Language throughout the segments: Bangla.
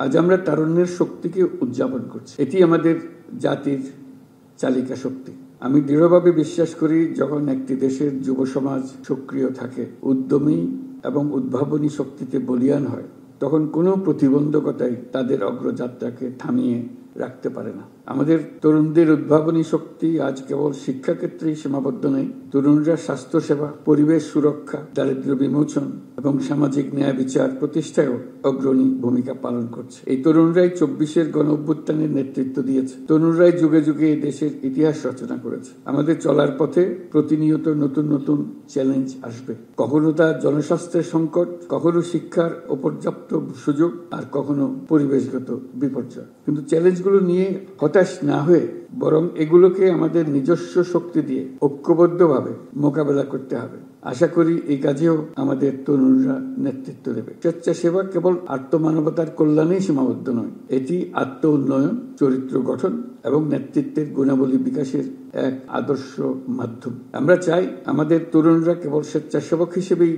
আজ আমরা তারুণ্যের শক্তিকে উদযাপন করছি। এটি আমাদের জাতির চালিকা শক্তি। আমি দৃঢ়ভাবে বিশ্বাস করি, যখন একটি দেশের যুব সমাজ সক্রিয় থাকে, উদ্যমী এবং উদ্ভাবনী শক্তিতে বলীয়ান হয়, তখন কোনো প্রতিবন্ধকতাই তাদের অগ্রযাত্রাকে থামিয়ে রাখতে পারে না। আমাদের তরুণদের উদ্ভাবনী শক্তি আজ কেবল শিক্ষাক্ষেত্রেই সীমাবদ্ধ নেই। তরুণরা স্বাস্থ্যসেবা, পরিবেশ সুরক্ষা, দারিদ্র্য বিমোচন এবং সামাজিক ন্যায় বিচার প্রতিষ্ঠায়ও অগ্রণী ভূমিকা পালন করছে। এই তরুণরাই 24-এর গণঅভ্যুত্থানের নেতৃত্ব দিয়েছে। তরুণরাই যুগে যুগে এই দেশের ইতিহাস রচনা করেছে। আমাদের চলার পথে প্রতিনিয়ত নতুন নতুন চ্যালেঞ্জ আসবে। কখনো তা জনস্বাস্থ্যের সংকট, কখনো শিক্ষার অপর্যাপ্ত সুযোগ, আর কখনো পরিবেশগত বিপর্যয়। কিন্তু চ্যালেঞ্জগুলো নিয়ে হতাশ না হয়ে বরং এগুলোকে আমাদের নিজস্ব শক্তি দিয়ে ঐক্যবদ্ধভাবে মোকাবেলা করতে হবে। আশা করি এই কাজেও আমাদের তরুণরা নেতৃত্ব দেবে। স্বেচ্ছাসেবা কেবল আত্মমানবতার কল্যাণেই সীমাবদ্ধ নয়, এটি আত্ম উন্নয়ন, চরিত্র গঠন এবং নেতৃত্বের গুণাবলী বিকাশের এক আদর্শ মাধ্যম। আমরা চাই আমাদের তরুণরা কেবল স্বেচ্ছাসেবক হিসেবেই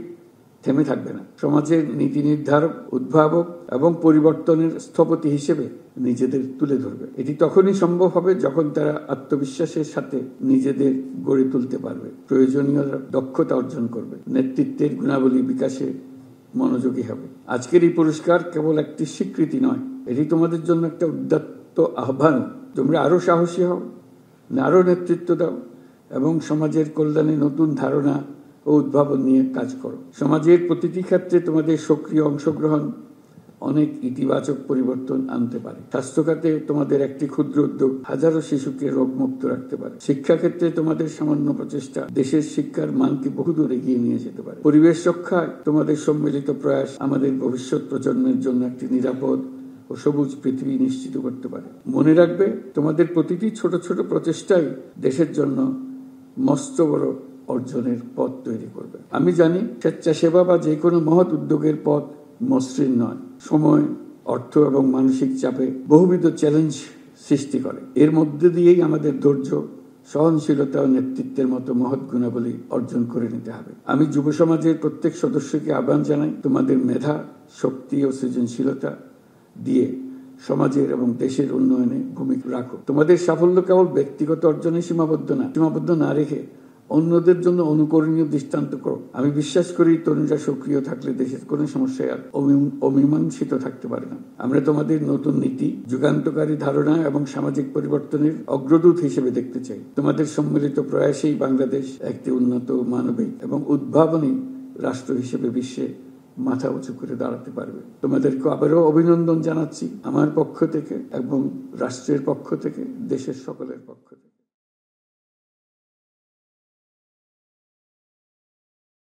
থেমে থাকবে না, সমাজের নীতি নির্ধারক, উদ্ভাবক এবং পরিবর্তনের স্থপতি হিসেবে নিজেদের তুলে ধরবে। এটি তখনই সম্ভব হবে যখন তারা আত্মবিশ্বাসের সাথে নিজেদের গড়ে তুলতে পারবে, প্রয়োজনীয় দক্ষতা অর্জন করবে, নেতৃত্বের গুণাবলী বিকাশে মনোযোগী হবে। আজকের এই পুরস্কার কেবল একটি স্বীকৃতি নয়, এটি তোমাদের জন্য একটা উদাত্ত আহ্বান। তোমরা আরো সাহসী হও, আরো নেতৃত্ব দাও এবং সমাজের কল্যাণে নতুন ধারণা ও উদ্ভাবন নিয়ে কাজ করো। সমাজের প্রতিটি ক্ষেত্রে তোমাদের সক্রিয় অংশগ্রহণ অনেক ইতিবাচক পরিবর্তন আনতে পারে। স্বাস্থ্য খাতে তোমাদের একটি ক্ষুদ্র উদ্যোগ হাজারো শিশুকে রোগমুক্ত রাখতে পারে। শিক্ষাক্ষেত্রে তোমাদের সামান্য প্রচেষ্টা দেশের শিক্ষার মানকে বহুদূর এগিয়ে নিয়ে যেতে পারে। পরিবেশ রক্ষায় তোমাদের সম্মিলিত প্রয়াস আমাদের ভবিষ্যৎ প্রজন্মের জন্য একটি নিরাপদ ও সবুজ পৃথিবী নিশ্চিত করতে পারে। মনে রাখবে, তোমাদের প্রতিটি ছোট ছোট প্রচেষ্টাই দেশের জন্য মস্ত বড় অর্জনের পথ তৈরি করবে। আমি জানি স্বেচ্ছাসেবা বা যে কোনো মহৎ উদ্যোগের পথ মসৃণ নয়। সময়, অর্থ এবং মানসিক চাপে বহুবিধ চ্যালেঞ্জ সৃষ্টি করে। এর মধ্যে দিয়েই আমাদের ধৈর্য, সহনশীলতা ও নেতৃত্বের মতো মহৎ গুণাবলী অর্জন করে নিতে হবে। আমি যুব সমাজের প্রত্যেক সদস্যকে আহ্বান জানাই, তোমাদের মেধা, শক্তি ও সৃজনশীলতা দিয়ে সমাজের এবং দেশের উন্নয়নে ভূমিকা রাখো। তোমাদের সাফল্য কেবল ব্যক্তিগত অর্জনে সীমাবদ্ধ না রেখে অন্যদের জন্য অনুকরণীয় দৃষ্টান্ত করো। আমি বিশ্বাস করি, তরুণরা সক্রিয় থাকলে দেশের কোনো সমস্যায় আর অমীমাংসিত থাকতে পারে না। আমরা তোমাদের নতুন নীতি, যুগান্তকারী ধারণা এবং সামাজিক পরিবর্তনের অগ্রদূত হিসেবে দেখতে চাই। তোমাদের সম্মিলিত প্রয়াসেই বাংলাদেশ একটি উন্নত, মানবিক এবং উদ্ভাবনী রাষ্ট্র হিসেবে বিশ্বে মাথা উঁচু করে দাঁড়াতে পারবে। তোমাদেরকে আবারও অভিনন্দন জানাচ্ছি আমার পক্ষ থেকে এবং রাষ্ট্রের পক্ষ থেকে, দেশের সকলের পক্ষ।